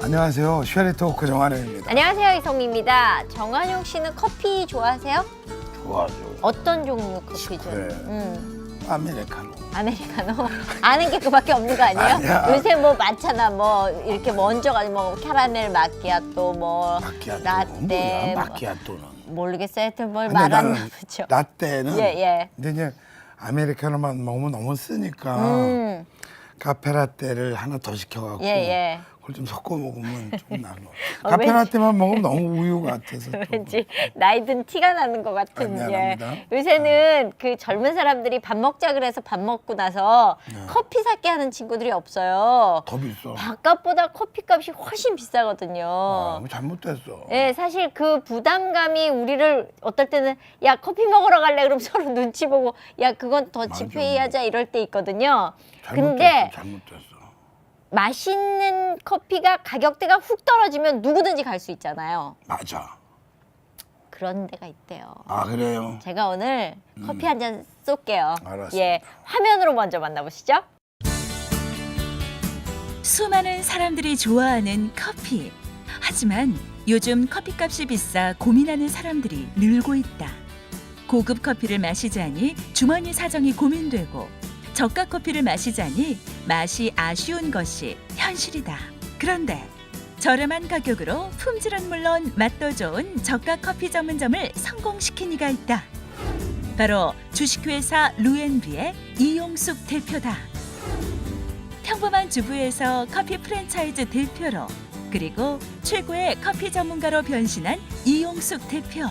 안녕하세요. 쉐리 토크 정한영입니다. 안녕하세요, 이성미입니다. 정한용 씨는 커피 좋아하세요? 좋아하죠. 어떤 종류 커피 그래. 아메리카노. 아메리카노? 아는 게 그밖에 없는 거 아니에요? 아니야. 요새 뭐 많잖아. 뭐 이렇게 먼저 가지고 뭐 캐러멜 마키아토, 뭐 마키아토. 라떼. 뭐야, 마키아토는. 모르겠어요. 하여튼 뭘 근데 말았나 나는 보죠. 라떼는 예. 근데 이제 아메리카노만 먹으면 너무 쓰니까 카페라떼를 하나 더 시켜갖고 예. 그걸 좀 섞어 먹으면 좀 나아. 왠지- 카페라떼만 먹으면 너무 우유 같아서 좀. 왠지 나이 든 티가 나는 것 같은. 아, 예. 미안합니다. 요새는 그 젊은 사람들이 밥 먹자 그래서 밥 먹고 나서 네. 커피 사게 하는 친구들이 없어요. 더 비싸. 밥값보다 커피값이 훨씬 비싸거든요. 아, 잘못됐어. 예, 사실 그 부담감이 우리를 어떨 때는 야 커피 먹으러 갈래 그럼 서로 눈치 보고 야 그건 더 맞아. 지페이하자 이럴 때 있거든요. 잘못됐어. 근데 잘못됐어. 맛있는 커피가 가격대가 훅 떨어지면 누구든지 갈 수 있잖아요. 맞아. 그런 데가 있대요. 아 그래요? 제가 오늘 커피 한 잔 쏠게요. 알았습니다. 예, 화면으로 먼저 만나보시죠. 수많은 사람들이 좋아하는 커피. 하지만 요즘 커피값이 비싸 고민하는 사람들이 늘고 있다. 고급 커피를 마시자니 주머니 사정이 고민되고 저가 커피를 마시자니 맛이 아쉬운 것이 현실이다. 그런데 저렴한 가격으로 품질은 물론 맛도 좋은 저가 커피 전문점을 성공시킨 이가 있다. 바로 주식회사 루앤비의 이용숙 대표다. 평범한 주부에서 커피 프랜차이즈 대표로 그리고 최고의 커피 전문가로 변신한 이용숙 대표.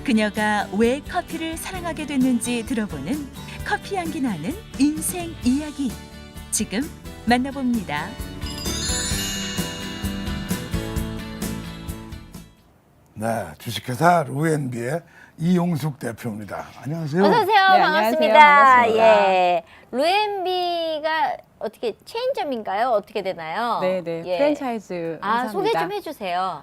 그녀가 왜 커피를 사랑하게 됐는지 들어보는 커피 향기 나는 인생 이야기. 지금 만나봅니다. 네, 주식회사 루앤비의 이용숙 대표입니다. 안녕하세요. 어서 오세요. 네, 반갑습니다. 안녕하세요. 반갑습니다. 예. 루앤비가 어떻게 체인점인가요? 어떻게 되나요? 네네, 예. 프랜차이즈 아, 회사입니다. 소개 좀 해주세요.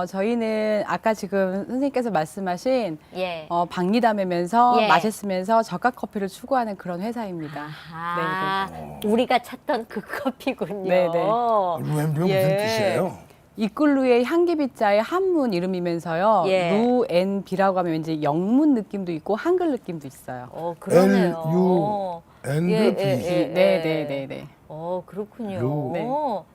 저희는 아까 지금 선생님께서 말씀하신 예. 박리담이면서 예. 맛있으면서 저가 커피를 추구하는 그런 회사입니다. 아, 우리가 찾던 그 커피군요. 네네. 루앤비가 무슨 예. 뜻이에요? 이끌루의 향기비자의 한문 이름이면서요. 예. 루앤비라고 하면 왠지 영문 느낌도 있고 한글 느낌도 있어요. 그러네요. L-U-N-B. 네네네네. 그렇군요. 루. 네.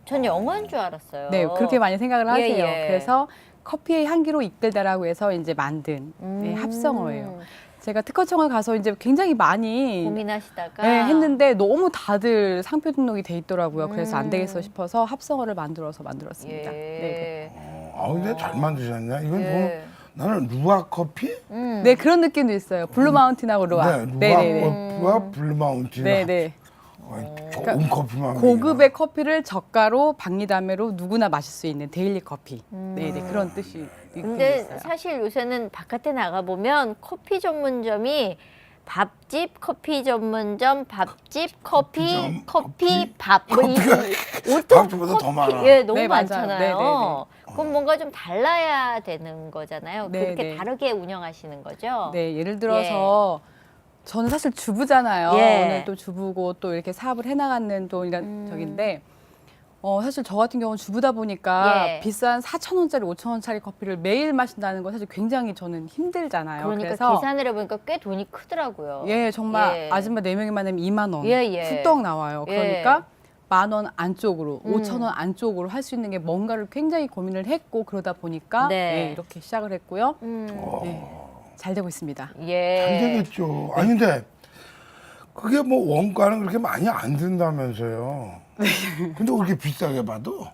전 영어인 줄 알았어요. 네, 그렇게 많이 생각을 하세요. 예. 그래서 커피의 향기로 이끌다라고 해서 이제 만든 합성어예요. 제가 특허청을 가서 이제 굉장히 많이 고민하시다가 네, 했는데 너무 다들 상표 등록이 돼 있더라고요. 그래서 안 되겠어 싶어서 합성어를 만들었습니다. 예. 네. 근데 잘 만드셨네. 이건 뭐 예. 나는 루아 커피? 네, 그런 느낌도 있어요. 블루 마운틴하고 루아. 네, 루아 네네네. 커피와 블루마운틴. 네네. 좋은 커피만. 고급의 커피를 저가로 박리담회로 누구나 마실 수 있는 데일리 커피. 네네, 그런 뜻이 근데 있어요. 사실 요새는 바깥에 나가 보면 커피 전문점이 밥집, 커피 전문점, 밥집, 커피, 커피점, 커피, 밥. 뭐 밥집보다 더 많아. 예, 너무 네, 맞아요. 많잖아요. 네네네. 그럼 뭔가 좀 달라야 되는 거잖아요. 그렇게 네네. 다르게 운영하시는 거죠? 네, 예를 들어서 저는 사실 주부잖아요. 예. 오늘 또 주부고 또 이렇게 사업을 해나가는 또 저긴데 사실 저 같은 경우는 주부다 보니까 예. 비싼 4,000원짜리, 5,000원짜리 커피를 매일 마신다는 건 사실 굉장히 저는 힘들잖아요. 그러니까 그래서 계산을 해보니까 꽤 돈이 크더라고요. 예, 정말 예. 아줌마 4명이만 하면 2만 원 예. 훌떡 나와요. 예. 그러니까 10,000원 안쪽으로, 5,000원 안쪽으로 할 수 있는 게 뭔가를 굉장히 고민을 했고 그러다 보니까 네. 예, 이렇게 시작을 했고요. 어, 네, 잘 되고 있습니다. 예. 잘 되겠죠. 아니 근데 그게 뭐 원가는 그렇게 많이 안 든다면서요. 근데 왜 이렇게 비싸게 봐도?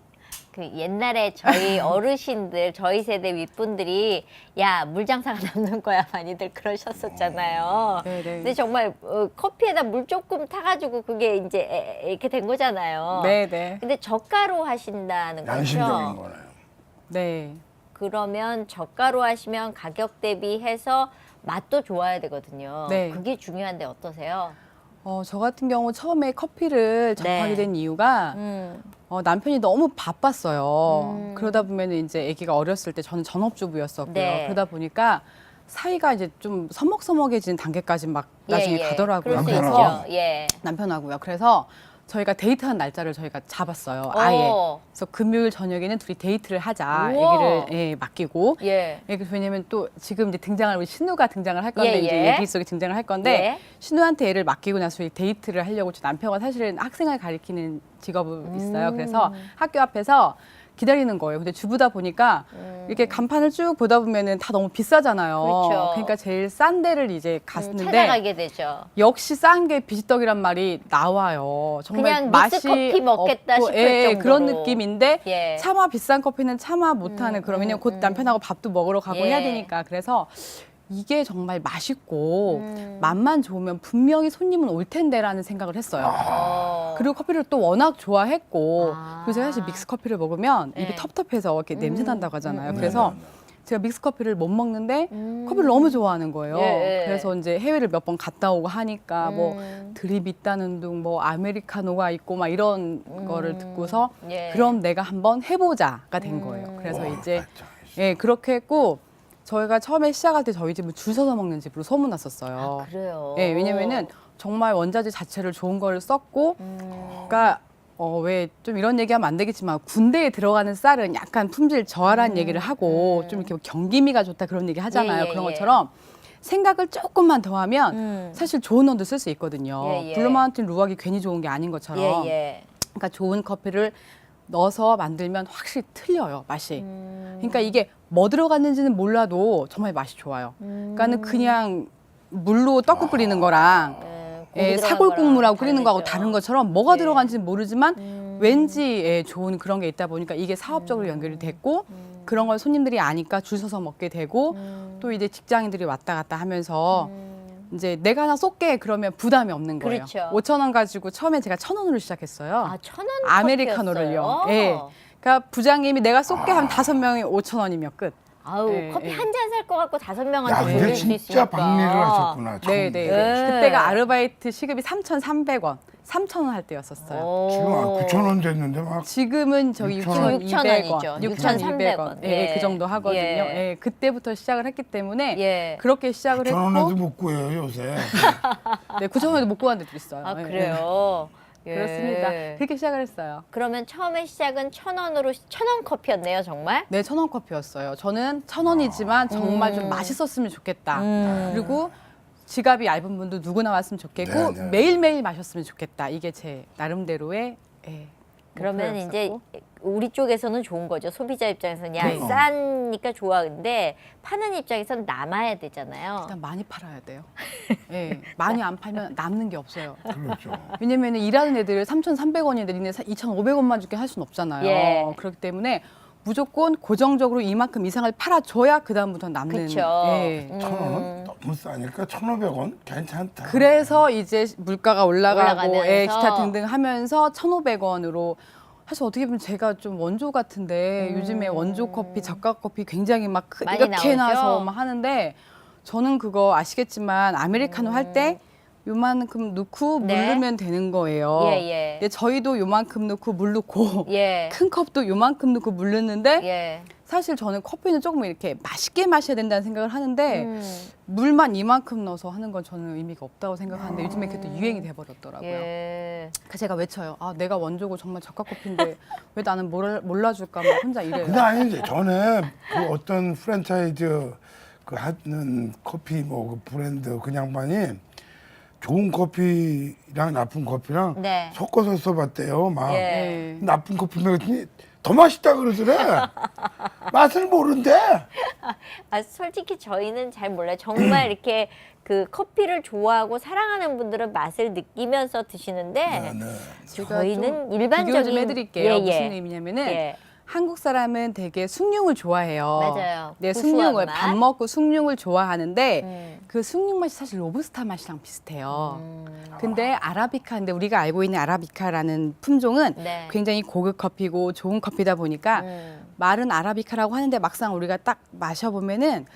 그 옛날에 저희 어르신들, 저희 세대 윗분들이 야 물장사가 남는 거야 많이들 그러셨었잖아요. 네네. 근데 정말 커피에다 물 조금 타가지고 그게 이제 이렇게 된 거잖아요. 네네. 근데 저가로 하신다는 거죠? 양심적인 거네요. 네. 그러면 저가로 하시면 가격 대비해서 맛도 좋아야 되거든요. 네. 그게 중요한데 어떠세요? 저 같은 경우 처음에 커피를 접하게 네. 된 이유가 남편이 너무 바빴어요. 그러다 보면 이제 아기가 어렸을 때 저는 전업주부였었고요. 네. 그러다 보니까 사이가 이제 좀 서먹서먹해진 단계까지 막 나중에 가더라고요. 그럴 수 남편하고. 있죠. 예. 남편하고요. 그래서 저희가 데이트한 날짜를 저희가 잡았어요. 아예. 어. 그래서 금요일 저녁에는 둘이 데이트를 하자. 우와. 얘기를 맡기고. 예. 예, 그래서 왜냐면 또 지금 이제 등장할 우리 신우가 등장을 할 건데 예, 이제 예. 얘기 속에 등장을 할 건데 예. 신우한테 애를 맡기고 나서 이 데이트를 하려고 제 남편과 사실은 학생을 가리키는 직업이 있어요. 그래서 학교 앞에서 기다리는 거예요. 근데 주부다 보니까 이렇게 간판을 쭉 보다 보면은 다 너무 비싸잖아요. 그렇죠. 그러니까 제일 싼 데를 이제 갔는데 찾아가게 되죠. 역시 싼 게 비지떡이란 말이 나와요. 정말 그냥 맛이 믹스커피 먹겠다 없고, 싶을 예, 정도로. 그런 느낌인데 예. 차마 비싼 커피는 차마 못하는 그런 왜냐면 곧 남편하고 밥도 먹으러 가고 예. 해야 되니까 그래서 이게 정말 맛있고 음. 맛만 좋으면 분명히 손님은 올 텐데라는 생각을 했어요. 어. 그리고 커피를 또 워낙 좋아했고 아. 그래서 사실 믹스 커피를 먹으면 네. 입이 텁텁해서 이렇게 냄새 난다고 하잖아요. 음. 그래서 제가 믹스 커피를 못 먹는데 커피를 너무 좋아하는 거예요. 예. 그래서 이제 해외를 몇 번 갔다 오고 하니까 뭐 음. 드립 있다는 둥 뭐 아메리카노가 있고 막 이런 거를 듣고서 예. 그럼 내가 한번 해보자가 된 거예요. 그래서 이제 맞죠. 예 그렇게 했고 저희가 처음에 시작할 때 저희 집을 줄 서서 먹는 집으로 소문났었어요. 그래요. 예 왜냐면은 정말 원자재 자체를 좋은 걸 썼고 그러니까 왜 좀 이런 얘기하면 안 되겠지만 군대에 들어가는 쌀은 약간 품질 저하라는 얘기를 하고 좀 이렇게 경기미가 좋다 그런 얘기 하잖아요. 예, 그런 예. 것처럼 생각을 조금만 더 하면 사실 좋은 원두 쓸 수 있거든요. 예, 예. 블루마운틴 루악이 괜히 좋은 게 아닌 것처럼. 예, 예. 그러니까 좋은 커피를 넣어서 만들면 확실히 틀려요, 맛이. 그러니까 이게 뭐 들어갔는지는 몰라도 정말 맛이 좋아요. 그러니까는 그냥 물로 떡국 끓이는 거랑 고기 들어간 사골국물하고 거랑 끓이는 거하고 다르죠. 다른 것처럼 뭐가 예. 들어간지는 모르지만 왠지 좋은 그런 게 있다 보니까 이게 사업적으로 연결이 됐고 그런 걸 손님들이 아니까 줄 서서 먹게 되고 또 이제 직장인들이 왔다 갔다 하면서 이제 내가 하나 쏠게 그러면 부담이 없는 거예요. 그렇죠. 5,000원 가지고 처음에 제가 1,000원으로 시작했어요. 아, 1,000원 아메리카노를요. 커피였어요? 예. 그러니까 부장님이 내가 쏠게 하면 5명이 5,000원이면 끝. 아우, 예, 커피 예. 한 잔 살 것 같고 야, 5명한테 근데 돌릴 수 있으니까. 진짜 박리를 하셨구나. 네, 네. 그때가 아르바이트 시급이 3,300원, 3,000원 할 때였었어요. 지금 9,000원 됐는데 막 지금은 저기 6,000원. 6,200원, 6,300원. 예, 그 정도 하거든요. 예. 예, 그때부터 시작을 했기 때문에 예. 그렇게 시작을 9,000원에도 했고, 못 구해요 요새. 네, 9,000원에도 못 구하는 데도 있어요. 아, 예, 그래요? 예. 예. 그렇습니다. 그렇게 시작을 했어요. 그러면 처음에 시작은 1,000원으로 1,000원 커피였네요, 정말? 네, 1,000원 커피였어요. 저는 1,000원이지만 정말 좀 맛있었으면 좋겠다. 그리고 지갑이 얇은 분도 누구나 왔으면 좋겠고 네, 네. 매일매일 마셨으면 좋겠다. 이게 제 나름대로의 그러면 이제 목표였었고. 우리 쪽에서는 좋은 거죠. 소비자 입장에서는 야, 그럼. 싸니까 좋아. 근데 파는 입장에서는 남아야 되잖아요. 일단 많이 팔아야 돼요. 예, 많이 안 팔면 남는 게 없어요. 그렇죠. 왜냐면 일하는 애들 3,300원인데 니네 2,500원만 줄게 할 수는 없잖아요. 예. 그렇기 때문에 무조건 고정적으로 이만큼 이상을 팔아줘야 그 다음부터 남는. 그렇죠. 예. 1,000원은 너무 싸니까 1,500원 괜찮다. 그래서 이제 물가가 올라가고 올라가면서. 기타 등등 하면서 1,500원으로 사실 어떻게 보면 제가 좀 원조 같은데 요즘에 원조 커피, 저가 커피 굉장히 막 많이 이렇게 나오죠? 나서 막 하는데 저는 그거 아시겠지만 아메리카노 할 때 요만큼 넣고 물 네. 넣으면 되는 거예요. 예, 예. 근데 저희도 요만큼 넣고 물 넣고 예. 큰 컵도 요만큼 넣고 물 넣는데 예. 사실 저는 커피는 조금 이렇게 맛있게 마셔야 된다는 생각을 하는데 음. 물만 이만큼 넣어서 하는 건 저는 의미가 없다고 생각하는데 요즘에 그게 또 유행이 돼버렸더라고요. 예. 그래서 제가 외쳐요. 아 내가 원조고 정말 저가 커피인데 왜 나는 몰라줄까 막 혼자 이래요. 근데 아니지 전에 그 어떤 프랜차이즈 그 하는 커피 뭐 그 브랜드 그 양반이 좋은 커피랑 나쁜 커피랑 네. 섞어서 써봤대요. 막 예. 네. 나쁜 커피 먹었더니 더 맛있다 그러더래. 맛을 모른대. 아, 솔직히 저희는 잘 몰라요. 정말 이렇게 그 커피를 좋아하고 사랑하는 분들은 맛을 느끼면서 드시는데 네, 네. 제가 저희는 좀 일반적인 비교 좀 해드릴게요. 예, 예. 무슨 의미냐면은 예. 한국 사람은 되게 숭늉을 좋아해요. 맞아요. 네, 구수한 숭늉을 맛. 밥 먹고 숭늉을 좋아하는데 음. 그 숭늉 맛이 사실 로부스타 맛이랑 비슷해요. 근데 아라비카인데 우리가 알고 있는 아라비카라는 품종은 네. 굉장히 고급 커피고 좋은 커피다 보니까 말은 아라비카라고 하는데 막상 우리가 딱 마셔보면은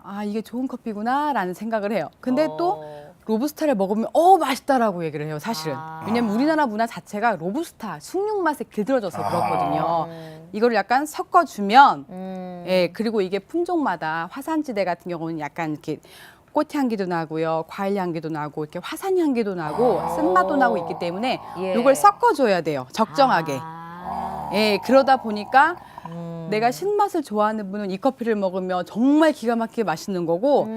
아 이게 좋은 커피구나라는 생각을 해요. 근데 또 로부스타를 먹으면 맛있다라고 얘기를 해요. 사실은. 아. 왜냐면 우리나라 문화 자체가 로부스타 숭늉 맛에 길들여져서 그렇거든요. 음. 이거를 약간 섞어주면 음. 예, 그리고 이게 품종마다 화산지대 같은 경우는 약간 이렇게 꽃향기도 나고요, 과일 향기도 나고 이렇게 화산 향기도 나고 쓴맛도 나고 있기 때문에 예. 이걸 섞어줘야 돼요, 적정하게. 아. 예, 그러다 보니까 음. 내가 신맛을 좋아하는 분은 이 커피를 먹으면 정말 기가 막히게 맛있는 거고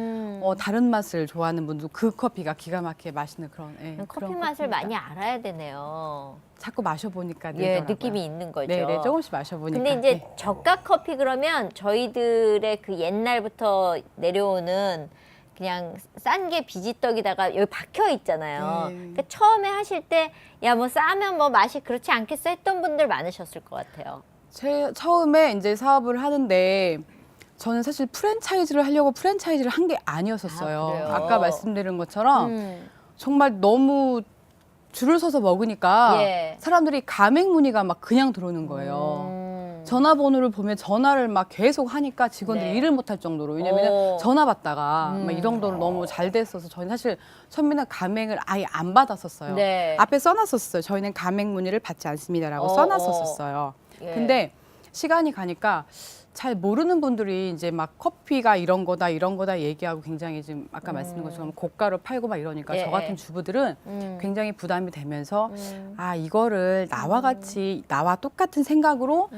다른 맛을 좋아하는 분도 그 커피가 기가 막히게 맛있는 그런 커피 그런 맛을 커피입니다. 많이 알아야 되네요. 자꾸 마셔보니까 예, 늘더라고요. 느낌이 있는 거죠. 네, 네, 조금씩 마셔보니까. 근데 이제 네. 저가 커피 그러면 저희들의 그 옛날부터 내려오는 그냥 싼 게 비지떡에다가 여기 박혀 있잖아요. 네. 그러니까 처음에 하실 때 야 뭐 싸면 뭐 맛이 그렇지 않겠어 했던 분들 많으셨을 것 같아요. 처음에 이제 사업을 하는데 저는 사실 프랜차이즈를 하려고 프랜차이즈를 한 게 아니었었어요. 아, 그래요? 아까 말씀드린 것처럼 음. 정말 너무 줄을 서서 먹으니까 예. 사람들이 가맹 문의가 막 그냥 들어오는 거예요. 전화번호를 보면 전화를 막 계속 하니까 직원들이 네. 일을 못할 정도로 왜냐면 오. 전화 받다가 막 이 정도로 너무 잘 됐어서 저는 사실 처음에는 가맹을 아예 안 받았었어요. 네. 앞에 써놨었어요. 저희는 가맹 문의를 받지 않습니다라고 써놨었어요. 예. 근데 시간이 가니까 잘 모르는 분들이 이제 막 커피가 이런 거다 얘기하고 굉장히 지금 아까 말씀드린 것처럼 고가로 팔고 막 이러니까 예, 저 같은 예. 주부들은 음. 굉장히 부담이 되면서 아 이거를 나와 같이 나와 똑같은 생각으로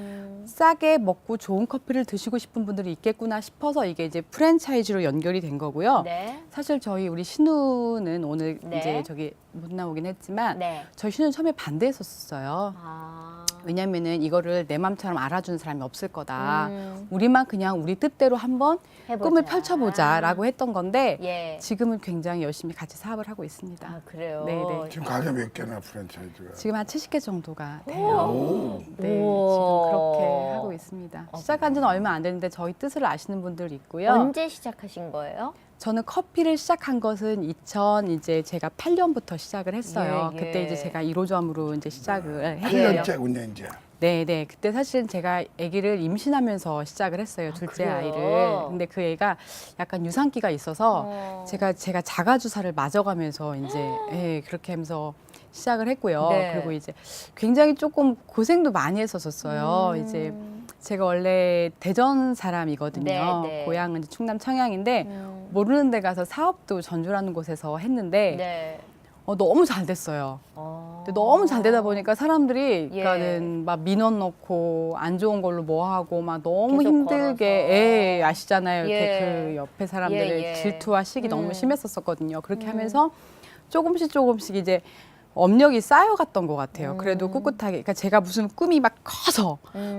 싸게 먹고 좋은 커피를 드시고 싶은 분들이 있겠구나 싶어서 이게 이제 프랜차이즈로 연결이 된 거고요. 네. 사실 저희 우리 신우는 오늘 네. 이제 저기 못 나오긴 했지만 네. 저희 신우는 처음에 반대했었어요. 아. 왜냐면은 이거를 내 맘처럼 알아주는 사람이 없을 거다. 음. 우리만 그냥 우리 뜻대로 한번 해보자. 꿈을 펼쳐보자라고 했던 건데 예. 지금은 굉장히 열심히 같이 사업을 하고 있습니다. 아 그래요. 네, 네. 지금 가게 몇 개나 프랜차이즈가? 지금 한 70개 정도가 돼요. 오. 네, 우와. 지금 그렇게 하고 있습니다. 시작한 지는 얼마 안 됐는데 저희 뜻을 아시는 분들이 있고요. 언제 시작하신 거예요? 저는 커피를 시작한 것은 이제 제가 8년부터 시작을 했어요. 예, 예. 그때 이제 제가 1호점으로 이제 시작을 했어요. 8년째군요, 이제. 네, 네. 그때 사실 제가 아기를 임신하면서 시작을 했어요. 둘째 그래요? 아이를. 근데 그 애가 약간 유산기가 있어서 제가 자가 주사를 맞아가면서 이제 예, 그렇게 하면서 시작을 했고요. 네. 그리고 이제 굉장히 조금 고생도 많이 했었어요. 이제 제가 원래 대전 사람이거든요. 네, 네. 고향은 이제 충남 청양인데 모르는 데 가서 사업도 전주라는 곳에서 했는데 네. 너무 잘 됐어요. 어. 근데 너무 잘 되다 보니까 사람들이 예. 그러니까는 막 민원 넣고 안 좋은 걸로 뭐 하고 막 너무 계속 힘들게 걸어서. 아시잖아요. 이렇게 예. 그 옆에 사람들의 예, 예. 질투와 시기 너무 심했었거든요. 그렇게 하면서 조금씩 이제 업력이 쌓여갔던 것 같아요. 그래도 꿋꿋하게. 그러니까 제가 무슨 꿈이 막 커서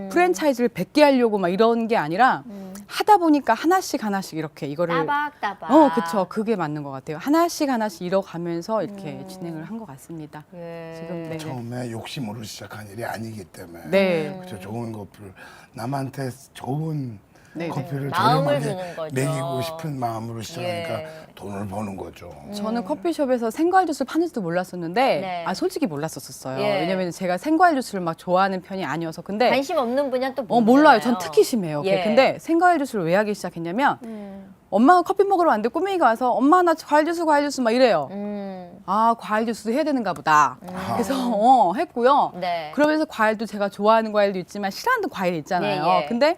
프랜차이즈를 100개 하려고 막 이런 게 아니라 하다 보니까 하나씩 이렇게 이거를 따박따박. 그쵸. 그게 맞는 것 같아요. 하나씩 이뤄가면서 이렇게 진행을 한 것 같습니다. 예. 지금 네. 처음에 욕심으로 시작한 일이 아니기 때문에. 네. 그렇죠. 좋은 커피를 남한테 좋은 네, 커피를 마음을 저렴하게 주는 거죠. 먹이고 싶은 마음으로 시작하니까 예. 돈을 버는 거죠. 저는 커피숍에서 생과일 주스를 파는지도 몰랐었는데 네. 솔직히 몰랐었어요. 예. 왜냐면 제가 생과일 주스를 막 좋아하는 편이 아니어서 근데 관심 없는 분야는 또 몰라요. 모르잖아요. 전 특히 심해요. 예. 근데 생과일 주스를 왜 하기 시작했냐면 엄마가 커피 먹으러 왔는데 꼬맹이가 와서 엄마 나 과일 주스 막 이래요. 아 과일 주스도 해야 되는가 보다. 그래서 했고요. 네. 그러면서 과일도 제가 좋아하는 과일도 있지만 싫어하는 과일이 있잖아요. 예, 예. 근데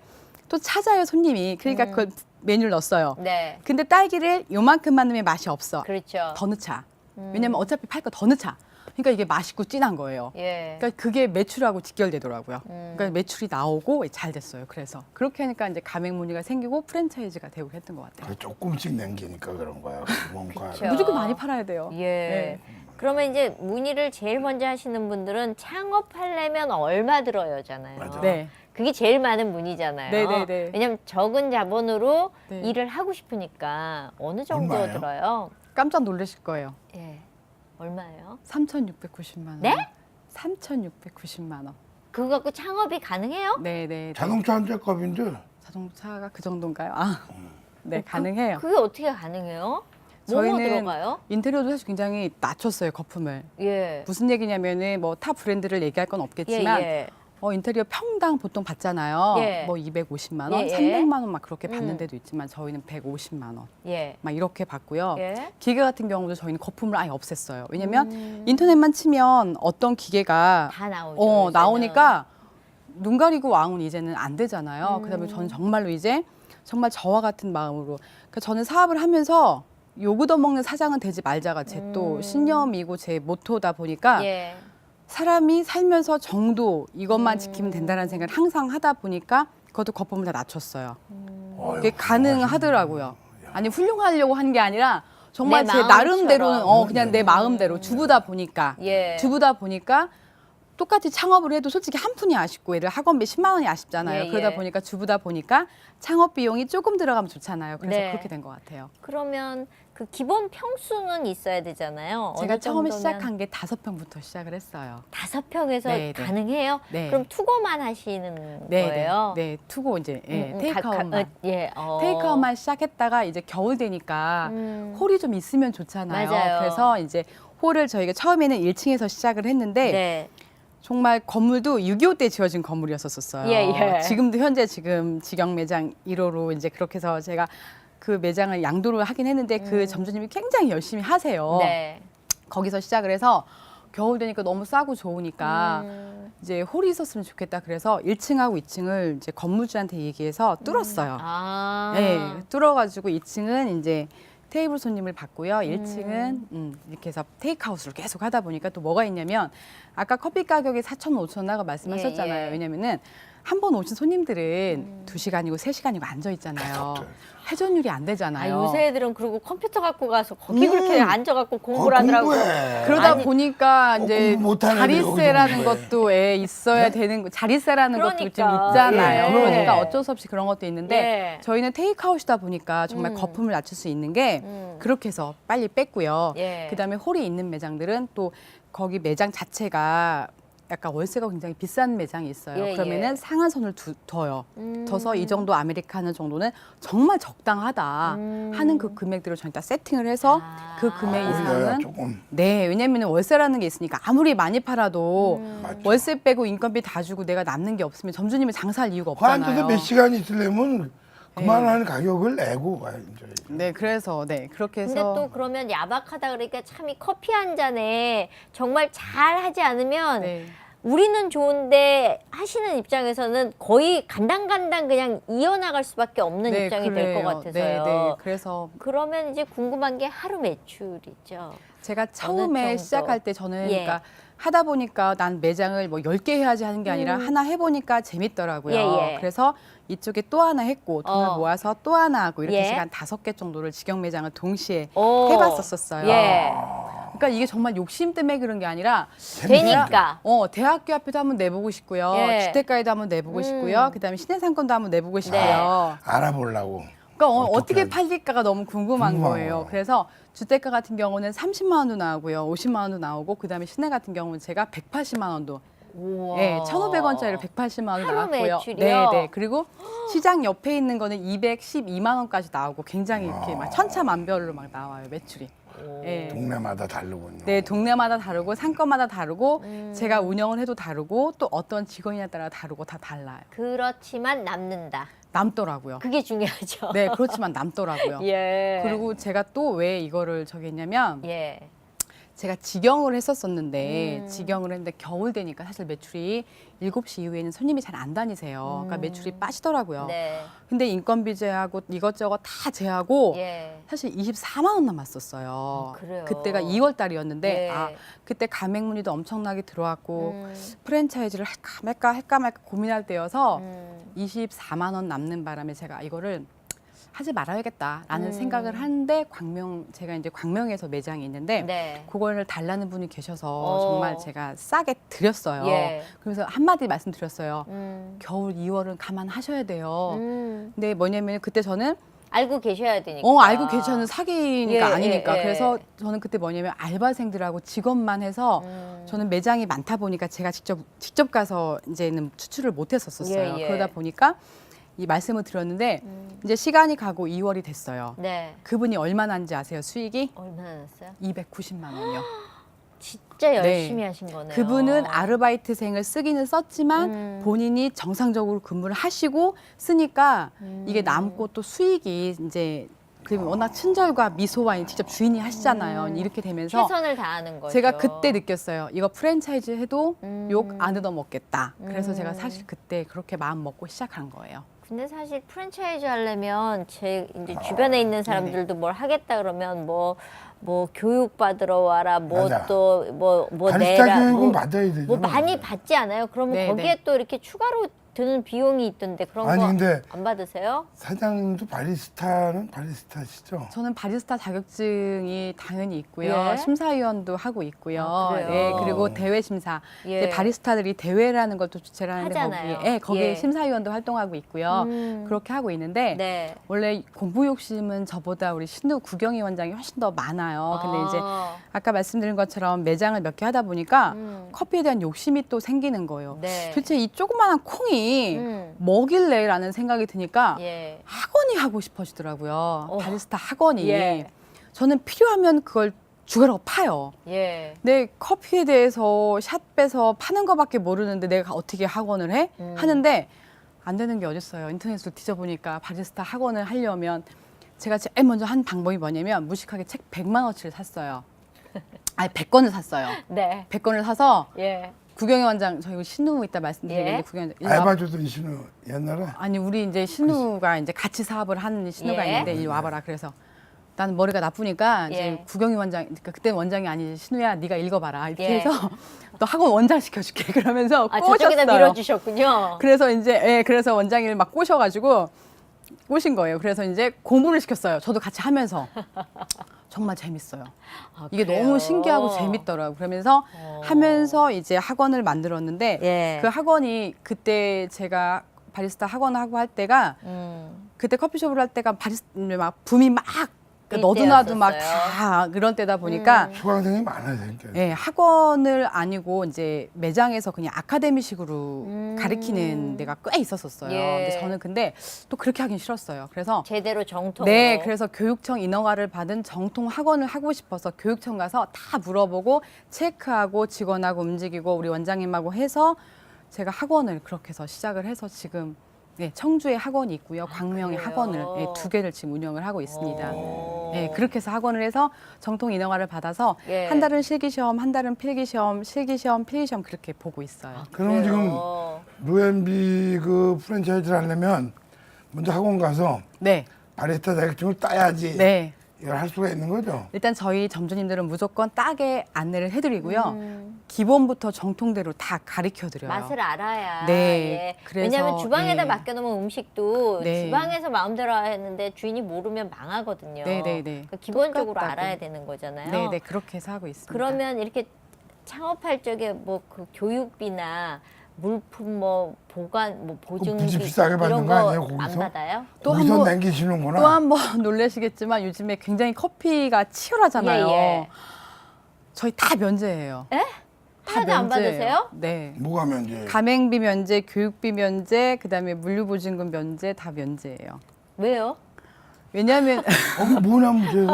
또 찾아요 손님이. 그러니까 그 메뉴를 넣었어요. 네. 근데 딸기를 요만큼만 넣으면 맛이 없어. 그렇죠. 더 넣자. 왜냐면 어차피 팔 거 더 넣자. 그러니까 이게 맛있고 진한 거예요. 예. 그러니까 그게 매출하고 직결되더라고요. 그러니까 매출이 나오고 잘 됐어요. 그래서 그렇게 하니까 이제 가맹 문의가 생기고 프랜차이즈가 되고 했던 것 같아요. 그 조금씩 남기니까 그런 거야. 뭔가. 그쵸. 무조건 많이 팔아야 돼요. 예. 네. 그러면 이제 문의를 제일 먼저 하시는 분들은 창업하려면 얼마 들어요잖아요. 맞아. 네. 그게 제일 많은 문의잖아요. 네네네. 왜냐면 적은 자본으로 네. 일을 하고 싶으니까 어느 정도 얼마예요? 들어요? 깜짝 놀라실 거예요. 예. 얼마예요? 3,690만 원. 네? 3,690만 원. 그거 갖고 창업이 가능해요? 네네. 자동차 한 짝값인데 자동차가 그 정도인가요? 네, 가능해요. 그게 어떻게 가능해요? 뭐뭐 저희는 들어가요? 인테리어도 사실 굉장히 낮췄어요, 거품을. 예. 무슨 얘기냐면은 뭐 타 브랜드를 얘기할 건 없겠지만 예. 인테리어 평당 보통 받잖아요. 예. 뭐 250만 원, 예, 예. 300만 원 막 그렇게 받는 데도 있지만 저희는 150만 원. 예. 막 이렇게 받고요. 예. 기계 같은 경우도 저희는 거품을 아예 없앴어요. 왜냐면 인터넷만 치면 어떤 기계가 다 나오죠. 요새는. 나오니까 눈 가리고 왕은 이제는 안 되잖아요. 그다음에 저는 정말로 이제 정말 저와 같은 마음으로 그러니까 저는 사업을 하면서 욕 얻어먹는 사장은 되지 말자가 제 또 신념이고 제 모토다 보니까 예. 사람이 살면서 정도 이것만 지키면 된다는 생각을 항상 하다 보니까 그것도 거품을 다 낮췄어요. 어휴, 그게 가능하더라고요. 아니 훌륭하려고 한 게 아니라 정말 내 제 나름대로는 마음처럼. 그냥 내 마음대로 주부다 보니까 예. 주부다 보니까 똑같이 창업을 해도 솔직히 한 푼이 아쉽고 예를 학원비 10만 원이 아쉽잖아요. 예, 그러다 예. 보니까 주부다 보니까 창업 비용이 조금 들어가면 좋잖아요. 그래서 네. 그렇게 된 것 같아요. 그러면 그 기본 평수는 있어야 되잖아요. 제가 어느 처음에 정도면 시작한 게 5평부터 시작을 했어요. 5평에서 네, 네. 가능해요? 네. 그럼 투고만 하시는 거예요? 네, 투고 이제 테이크아웃만. 예, 테이크아웃만 시작했다가 이제 겨울 되니까 음. 홀이 좀 있으면 좋잖아요. 맞아요. 그래서 이제 홀을 저희가 처음에는 1층에서 시작을 했는데 네. 정말 건물도 6.25 때 지어진 건물이었었어요. 예, 예. 지금도 현재 지금 직영 매장 1호로 이제 그렇게 해서 제가 그 매장을 양도를 하긴 했는데 그 점주님이 굉장히 열심히 하세요. 네. 거기서 시작을 해서 겨울 되니까 너무 싸고 좋으니까 음. 이제 홀이 있었으면 좋겠다. 그래서 1층하고 2층을 이제 건물주한테 얘기해서 뚫었어요. 아. 네, 뚫어가지고 2층은 이제 테이블 손님을 받고요. 1층은 이렇게 해서 테이크아웃을 계속 하다 보니까 또 뭐가 있냐면 아까 커피 가격이 4,000, 5,000 말씀하셨잖아요. 예, 예. 왜냐면은 한 번 오신 손님들은 2시간이고 3시간이고 앉아 있잖아요. 회전율이 안 아, 되잖아요. 요새 애들은 그리고 컴퓨터 갖고 가서 거기 그렇게 앉아갖고 공부를 거기 하더라고요. 공부해. 그러다 아니, 보니까 이제 공부 못하는 애들이 자릿세라는 여기서 것도 있어야 되는 거, 자릿세라는 것도 좀 그러니까. 있잖아요. 예. 그러니까 어쩔 수 없이 그런 것도 있는데 예. 저희는 테이크아웃이다 보니까 정말 거품을 낮출 수 있는 게 그렇게 해서 빨리 뺐고요. 예. 그다음에 홀이 있는 매장들은 또 거기 매장 자체가 약간 월세가 굉장히 비싼 매장이 있어요. 예, 그러면은 예. 상한선을 둬요. 둬서 이 정도 아메리카노 정도는 정말 적당하다 하는 그 금액대로 저희 다 세팅을 해서 그 금액 올려야 이상은 조금. 네, 왜냐면 월세라는 게 있으니까 아무리 많이 팔아도 맞죠. 월세 빼고 인건비 다 주고 내가 남는 게 없으면 점주님이 장사할 이유가 환전도 없잖아요. 몇 시간 있으려면 그만한 가격을 내고 가야죠. 네, 그래서 그렇게 근데 해서 또 그러면 야박하다 그러니까 참 이 커피 한 잔에 정말 잘 하지 않으면 네. 우리는 좋은데 하시는 입장에서는 거의 간당간당 그냥 이어나갈 수밖에 없는 네, 입장이 될 것 그래요. 같아서요. 네, 네. 그래서 그러면 이제 궁금한 게 하루 매출이죠. 제가 어느 처음에 정도? 시작할 때 저는 예. 그러니까 하다 보니까 난 매장을 뭐 10개 해야지 하는 게 아니라 하나 해보니까 재밌더라고요. 예, 예. 그래서 이쪽에 또 하나 했고 돈을 모아서 또 하나 하고 이렇게 예. 해서 한 5개 정도를 직영 매장을 동시에 오. 해봤었어요. 예. 그러니까 이게 정말 욕심 때문에 그런 게 아니라 되니까. 대학교 앞에도 한번 내보고 싶고요. 예. 주택가에도 한번 내보고 싶고요. 그다음에 시내상권도 한번 내보고 싶고요. 알아보려고. 그러니까 어떻게 어떻게 팔릴까가 너무 궁금한 궁금한 거예요. 거예요. 그래서 주택가 같은 경우는 30만 원도 나오고요. 50만 원도 나오고 그다음에 시내 같은 경우는 제가 180만 원도 우와. 네, 1,500원짜리를 180만 원 하루 나왔고요. 매출이요? 네. 그리고 시장 옆에 있는 거는 212만 원까지 나오고 굉장히 이렇게 막 천차만별로 막 나와요, 매출이. 네. 동네마다 다르군요. 네, 동네마다 다르고 상권마다 다르고 제가 운영을 해도 다르고 또 어떤 직원이냐에 따라 다르고 다 달라요. 그렇지만 남는다. 남더라고요. 그게 중요하죠. 네, 그렇지만 남더라고요. 예. 그리고 제가 또 왜 이거를 저기 했냐면 예. 제가 직영을 했었었는데 직영을 했는데 겨울 되니까 사실 매출이 7시 이후에는 손님이 잘 안 다니세요. 그러니까 매출이 빠지더라고요. 네. 근데 인건비 제하고 이것저것 다 제하고 예. 사실 24만 원 남았었어요. 그래요? 그때가 2월 달이었는데 네. 그때 가맹문의도 엄청나게 들어왔고 프랜차이즈를 할까 말까 고민할 때여서 24만 원 남는 바람에 제가 이거를 하지 말아야겠다라는 생각을 하는데 제가 이제 광명에서 매장이 있는데 네. 그거를 달라는 분이 계셔서 정말 제가 싸게 드렸어요. 예. 그래서 한마디 말씀드렸어요. 음. 겨울 2월은 감안하셔야 돼요. 음. 근데 뭐냐면 그때 저는 알고 계셔야 되니까. 알고 계시는 사기니까 예, 아니니까. 예, 예. 그래서 저는 그때 뭐냐면 알바생들하고 직원만 해서 저는 매장이 많다 보니까 제가 직접 가서 이제는 추출을 못 했었어요. 예, 예. 그러다 보니까 이 말씀을 드렸는데 이제 시간이 가고 2월이 됐어요. 네. 그분이 얼마나 한지 아세요? 수익이 얼마나 났어요? 290만 원이요. 진짜 열심히 하신 거네요. 그분은 아르바이트생을 쓰기는 썼지만 본인이 정상적으로 근무를 하시고 쓰니까 이게 남고 또 수익이 이제 그 워낙 친절과 미소와 직접 주인이 하시잖아요. 이렇게 되면서 최선을 다하는 거죠. 제가 그때 느꼈어요. 이거 프랜차이즈 해도 욕 안 얻어먹겠다. 그래서 제가 사실 그때 그렇게 마음 먹고 시작한 거예요. 근데 사실 프랜차이즈 하려면 제 이제 주변에 있는 사람들도 뭘 하겠다 그러면 뭐 교육 받으러 와라, 뭐 맞아. 또 뭐 바리스타 내라, 교육은 받아야 되잖아. 뭐 많이 받지 않아요? 그러면 네, 거기에 네. 또 이렇게 추가로 드는 비용이 있던데 그런 아니, 거 근데 안 받으세요? 사장님도 바리스타는 바리스타시죠? 저는 바리스타 자격증이 당연히 있고요. 예. 심사위원도 하고 있고요. 아, 그래요? 예, 그리고 대회 심사. 예. 이제 바리스타들이 대회라는 걸 또 주최를 하는데 하잖아요. 거기에, 거기에 예. 심사위원도 활동하고 있고요. 음. 그렇게 하고 있는데 네. 원래 공부 욕심은 저보다 우리 신우 구경위원장이 훨씬 더 많아요. 근데 이제 아까 말씀드린 것처럼 매장을 몇 개 하다 보니까 커피에 대한 욕심이 또 생기는 거예요. 네. 도대체 이 조그마한 콩이 뭐길래라는 생각이 드니까 예. 학원이 하고 싶어지더라고요. 바리스타 학원이. 예. 저는 필요하면 그걸 주가라고 파요. 예. 내 커피에 대해서 샷 빼서 파는 거밖에 모르는데 내가 어떻게 학원을 해? 하는데 안 되는 게 어딨어요. 인터넷으로 뒤져보니까 바리스타 학원을 하려면 제가 제일 먼저 한 방법이 뭐냐면 무식하게 책 100만 원치를 샀어요. 아니 100권을 샀어요. 네. 100권을 사서 예. 구경의 원장 저희 신우 이따 말씀드리는데 예. 구경의 알바 주던 신우 옛날에 아니 우리 이제 신우가 이제 같이 사업을 하는 신우가 예. 있는데 이리 와봐라. 그래서 나는 머리가 나쁘니까 이제 예. 구경이 원장 그러니까 그때 원장이 아니지 신우야 네가 읽어봐라 이렇게 예. 해서 너 학원 원장 시켜줄게 그러면서 아, 저쪽에다 꼬셨어요. 밀어주셨군요. 그래서 이제 그래서 원장님을 막 꼬셔가지고 꼬신 거예요. 그래서 이제 공부를 시켰어요. 저도 같이 하면서 정말 재밌어요. 아, 이게 그래요? 너무 신기하고 재밌더라고요. 그러면서 하면서 이제 학원을 만들었는데 예. 그 학원이 그때 제가 바리스타 학원을 하고 할 때가 그때 커피숍을 할 때가 막 붐이 막 너도 나도 막 다 그런 때다 보니까 수강생이 많아요, 진짜. 예, 학원을 아니고 이제 매장에서 그냥 아카데미식으로 가르치는 데가 꽤 있었었어요. 예. 근데 또 그렇게 하긴 싫었어요. 그래서 제대로 정통으로. 네, 그래서 교육청 인허가를 받은 정통 학원을 하고 싶어서 교육청 가서 다 물어보고 체크하고 직원하고 움직이고 우리 원장님하고 해서 제가 학원을 그렇게 해서 시작을 해서 지금 네, 청주에 학원이 있고요. 광명에 그래요? 학원을 2개를 지금 운영을 하고 있습니다. 네, 그렇게 해서 학원을 해서 정통 인허가를 받아서 예. 한 달은 실기시험, 한 달은 필기시험, 실기시험, 필기시험 그렇게 보고 있어요. 그럼 지금 그래요. 루앤비 그 프랜차이즈를 하려면 먼저 학원 가서 네, 바리스타 자격증을 따야지 네. 이걸 할 수가 있는 거죠. 일단 저희 점주님들은 무조건 따게 안내를 해드리고요. 기본부터 정통대로 다 가르쳐드려요. 맛을 알아야. 네, 예. 그래서, 왜냐하면 주방에다 예. 맡겨놓으면 음식도 네. 주방에서 마음대로 했는데 주인이 모르면 망하거든요. 네, 네, 네. 그러니까 기본적으로 똑같다고. 알아야 되는 거잖아요. 네, 네, 그렇게 해서 하고 있습니다. 그러면 이렇게 창업할 적에 뭐 그 교육비나 물품 뭐 보관 뭐 보증비 굳이 비싸게 받는 이런 거 아니에요, 안 거기서? 받아요? 또 거기서 한 번- 남기시는구나. 또 한 번 놀라시겠지만 요즘에 굉장히 커피가 치열하잖아요. 예, 예. 저희 다 면제예요. 에? 다 하나도 안 면제예요. 받으세요? 네. 뭐가 면제? 가맹비 면제, 교육비 면제, 그다음에 물류보증금 면제 다 면제예요. 왜요? 왜냐하면 뭐나 문제요?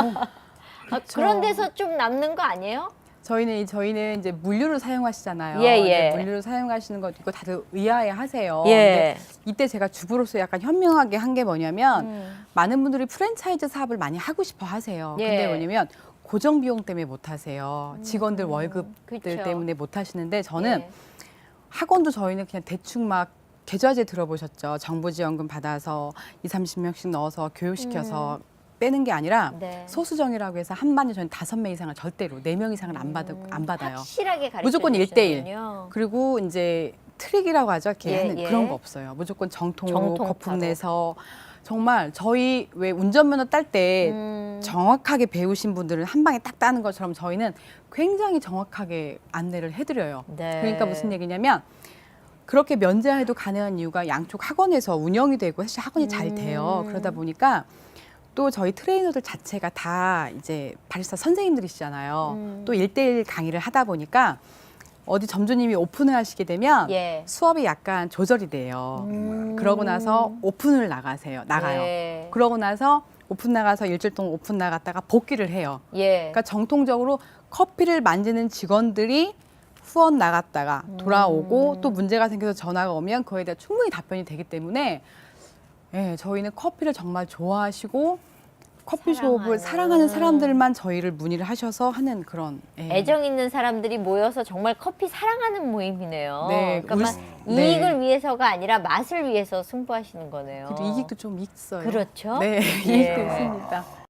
아, 그런 데서 좀 남는 거 아니에요? 저희는 이제 물류를 사용하시잖아요. 예, 예. 이제 물류를 사용하시는 거 이거 다들 의아해 하세요. 예. 근데 이때 제가 주부로서 약간 현명하게 한 게 뭐냐면 많은 분들이 프랜차이즈 사업을 많이 하고 싶어 하세요. 예. 근데 뭐냐면 고정 비용 때문에 못 하세요. 직원들 월급들 그쵸. 때문에 못 하시는데 저는 예. 학원도 저희는 그냥 대충 막 계좌제 들어보셨죠. 정부 지원금 받아서 20-30명씩 넣어서 교육시켜서 빼는 게 아니라 네. 소수정이라고 해서 한 반에 저는 5명 이상을 절대로 4명 이상을 안 받아요. 확실하게 가르쳐 무조건 1대1. 주시는군요. 그리고 이제 트릭이라고 하죠. 이렇게 예, 하는 예. 그런 거 없어요. 무조건 정통으로 정통 거품 바로. 내서 정말 저희 왜 운전면허 딸 때 정확하게 배우신 분들은 한 방에 딱 따는 것처럼 저희는 굉장히 정확하게 안내를 해드려요. 네. 그러니까 무슨 얘기냐면 그렇게 면제해도 가능한 이유가 양쪽 학원에서 운영이 되고 사실 학원이 잘 돼요. 그러다 보니까 또 저희 트레이너들 자체가 다 이제 바리스타 선생님들이시잖아요. 또 1대1 강의를 하다 보니까 어디 점주님이 오픈을 하시게 되면 예. 수업이 약간 조절이 돼요. 그러고 나서 오픈을 나가요. 예. 그러고 나서 오픈 나가서 일주일 동안 오픈 나갔다가 복귀를 해요. 예. 그러니까 정통적으로 커피를 만지는 직원들이 후원 나갔다가 돌아오고 또 문제가 생겨서 전화가 오면 그거에 대해 충분히 답변이 되기 때문에 예, 저희는 커피를 정말 좋아하시고 커피숍을 사랑하는 사람들만 저희를 문의를 하셔서 하는 그런 애정 있는 사람들이 모여서 정말 커피 사랑하는 모임이네요. 네, 그러니까 막 네. 이익을 위해서가 아니라 맛을 위해서 승부하시는 거네요. 그리고 이익도 좀 있어요. 그렇죠. 네, 예. 이익도 있습니다.